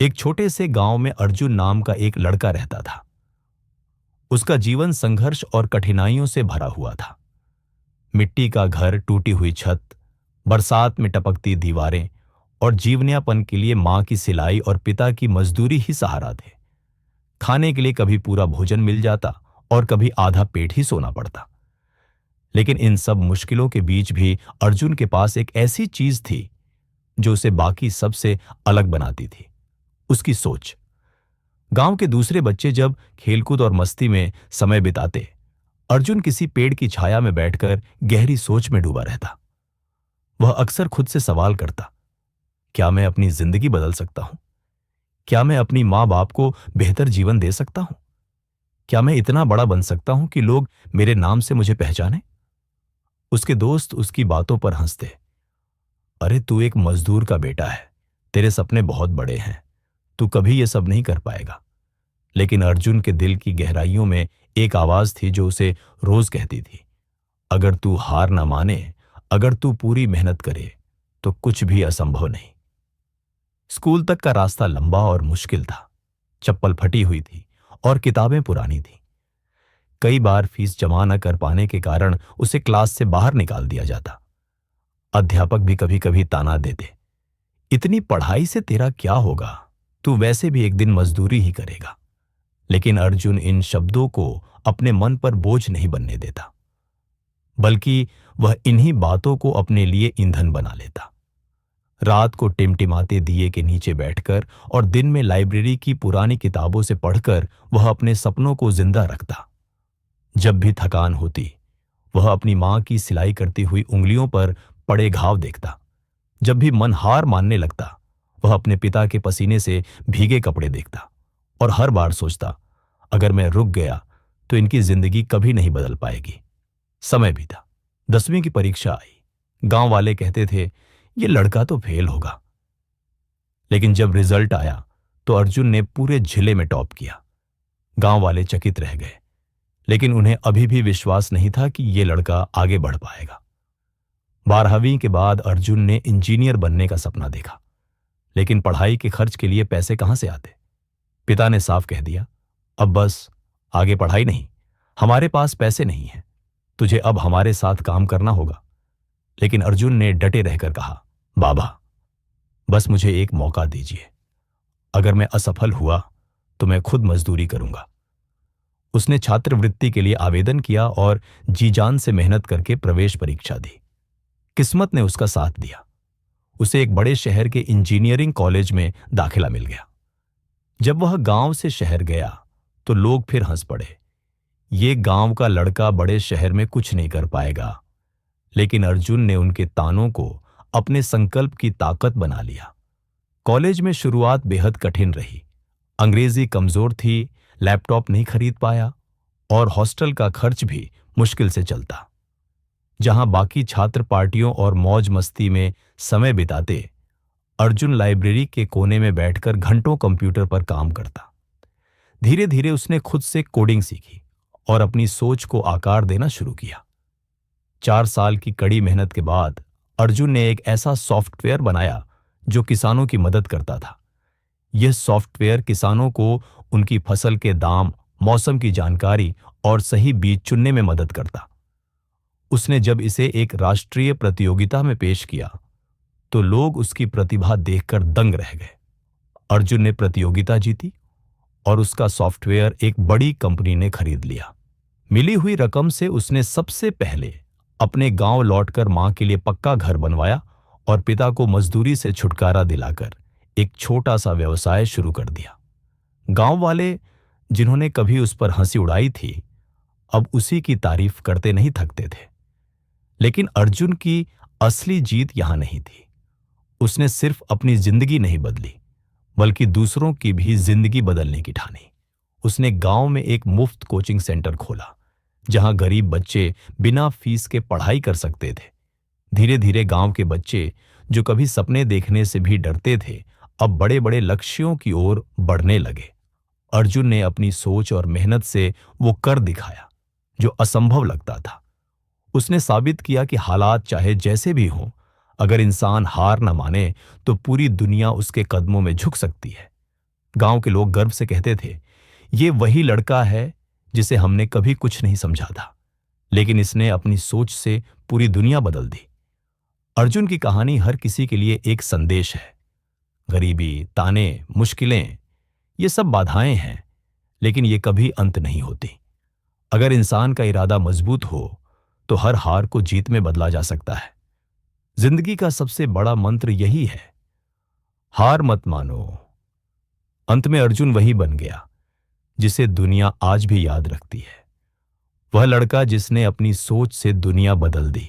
एक छोटे से गांव में अर्जुन नाम का एक लड़का रहता था। उसका जीवन संघर्ष और कठिनाइयों से भरा हुआ था। मिट्टी का घर, टूटी हुई छत, बरसात में टपकती दीवारें और जीवनयापन के लिए मां की सिलाई और पिता की मजदूरी ही सहारा थे। खाने के लिए कभी पूरा भोजन मिल जाता और कभी आधा पेट ही सोना पड़ता। लेकिन इन सब मुश्किलों के बीच भी अर्जुन के पास एक ऐसी चीज थी जो उसे बाकी सबसे अलग बनाती थी, उसकी सोच। गांव के दूसरे बच्चे जब खेलकूद और मस्ती में समय बिताते, अर्जुन किसी पेड़ की छाया में बैठकर गहरी सोच में डूबा रहता। वह अक्सर खुद से सवाल करता, क्या मैं अपनी जिंदगी बदल सकता हूं? क्या मैं अपनी मां बाप को बेहतर जीवन दे सकता हूं? क्या मैं इतना बड़ा बन सकता हूं कि लोग मेरे नाम से मुझे पहचाने? उसके दोस्त उसकी बातों पर हंसते। अरे तू एक मजदूर का बेटा है, तेरे सपने बहुत बड़े हैं, तू कभी ये सब नहीं कर पाएगा। लेकिन अर्जुन के दिल की गहराइयों में एक आवाज थी जो उसे रोज कहती थी, अगर तू हार ना माने, अगर तू पूरी मेहनत करे तो कुछ भी असंभव नहीं। स्कूल तक का रास्ता लंबा और मुश्किल था। चप्पल फटी हुई थी और किताबें पुरानी थी। कई बार फीस जमा न कर पाने के कारण उसे क्लास से बाहर निकाल दिया जाता। अध्यापक भी कभी कभी ताना देते, इतनी पढ़ाई से तेरा क्या होगा, तू वैसे भी एक दिन मजदूरी ही करेगा। लेकिन अर्जुन इन शब्दों को अपने मन पर बोझ नहीं बनने देता, बल्कि वह इन्हीं बातों को अपने लिए ईंधन बना लेता। रात को टिमटिमाते दिए के नीचे बैठकर और दिन में लाइब्रेरी की पुरानी किताबों से पढ़कर वह अपने सपनों को जिंदा रखता। जब भी थकान होती, वह अपनी मां की सिलाई करती हुई उंगलियों पर पड़े घाव देखता। जब भी मन हार मानने लगता, वह अपने पिता के पसीने से भीगे कपड़े देखता और हर बार सोचता, अगर मैं रुक गया तो इनकी जिंदगी कभी नहीं बदल पाएगी। समय बीता। 10वीं की परीक्षा आई। गांव वाले कहते थे, ये लड़का तो फेल होगा। लेकिन जब रिजल्ट आया तो अर्जुन ने पूरे जिले में टॉप किया। गांव वाले चकित रह गए, लेकिन उन्हें अभी भी विश्वास नहीं था कि यह लड़का आगे बढ़ पाएगा। 12वीं के बाद अर्जुन ने इंजीनियर बनने का सपना देखा, लेकिन पढ़ाई के खर्च के लिए पैसे कहां से आते? पिता ने साफ कह दिया, अब बस, आगे पढ़ाई नहीं, हमारे पास पैसे नहीं हैं, तुझे अब हमारे साथ काम करना होगा। लेकिन अर्जुन ने डटे रहकर कहा, बाबा, बस मुझे एक मौका दीजिए। अगर मैं असफल हुआ तो मैं खुद मजदूरी करूंगा। उसने छात्रवृत्ति के लिए आवेदन किया और जी जान से मेहनत करके प्रवेश परीक्षा दी। किस्मत ने उसका साथ दिया। उसे एक बड़े शहर के इंजीनियरिंग कॉलेज में दाखिला मिल गया। जब वह गांव से शहर गया तो लोग फिर हंस पड़े। ये गांव का लड़का बड़े शहर में कुछ नहीं कर पाएगा। लेकिन अर्जुन ने उनके तानों को अपने संकल्प की ताकत बना लिया। कॉलेज में शुरुआत बेहद कठिन रही। अंग्रेजी कमजोर थी, लैपटॉप नहीं खरीद पाया और हॉस्टल का खर्च भी मुश्किल से चलता। जहां बाकी छात्र पार्टियों और मौज मस्ती में समय बिताते, अर्जुन लाइब्रेरी के कोने में बैठकर घंटों कंप्यूटर पर काम करता। धीरे धीरे उसने खुद से कोडिंग सीखी और अपनी सोच को आकार देना शुरू किया। 4 साल की कड़ी मेहनत के बाद अर्जुन ने एक ऐसा सॉफ्टवेयर बनाया जो किसानों की मदद करता था। यह सॉफ्टवेयर किसानों को उनकी फसल के दाम, मौसम की जानकारी और सही बीज चुनने में मदद करता। उसने जब इसे एक राष्ट्रीय प्रतियोगिता में पेश किया तो लोग उसकी प्रतिभा देखकर दंग रह गए। अर्जुन ने प्रतियोगिता जीती और उसका सॉफ्टवेयर एक बड़ी कंपनी ने खरीद लिया। मिली हुई रकम से उसने सबसे पहले अपने गांव लौटकर मां के लिए पक्का घर बनवाया और पिता को मजदूरी से छुटकारा दिलाकर एक छोटा सा व्यवसाय शुरू कर दिया। गांव वाले, जिन्होंने कभी उस पर हंसी उड़ाई थी, अब उसी की तारीफ करते नहीं थकते थे। लेकिन अर्जुन की असली जीत यहां नहीं थी। उसने सिर्फ अपनी जिंदगी नहीं बदली, बल्कि दूसरों की भी जिंदगी बदलने की ठानी। उसने गांव में एक मुफ्त कोचिंग सेंटर खोला, जहां गरीब बच्चे बिना फीस के पढ़ाई कर सकते थे। धीरे धीरे गांव के बच्चे, जो कभी सपने देखने से भी डरते थे, अब बड़े बड़े लक्ष्यों की ओर बढ़ने लगे। अर्जुन ने अपनी सोच और मेहनत से वो कर दिखाया जो असंभव लगता था। उसने साबित किया कि हालात चाहे जैसे भी हों, अगर इंसान हार न माने तो पूरी दुनिया उसके कदमों में झुक सकती है। गांव के लोग गर्व से कहते थे, ये वही लड़का है जिसे हमने कभी कुछ नहीं समझा था, लेकिन इसने अपनी सोच से पूरी दुनिया बदल दी। अर्जुन की कहानी हर किसी के लिए एक संदेश है। गरीबी, ताने, मुश्किलें, ये सब बाधाएं हैं, लेकिन ये कभी अंत नहीं होती। अगर इंसान का इरादा मजबूत हो तो हर हार को जीत में बदला जा सकता है। जिंदगी का सबसे बड़ा मंत्र यही है, हार मत मानो। अंत में अर्जुन वही बन गया जिसे दुनिया आज भी याद रखती है। वह लड़का जिसने अपनी सोच से दुनिया बदल दी।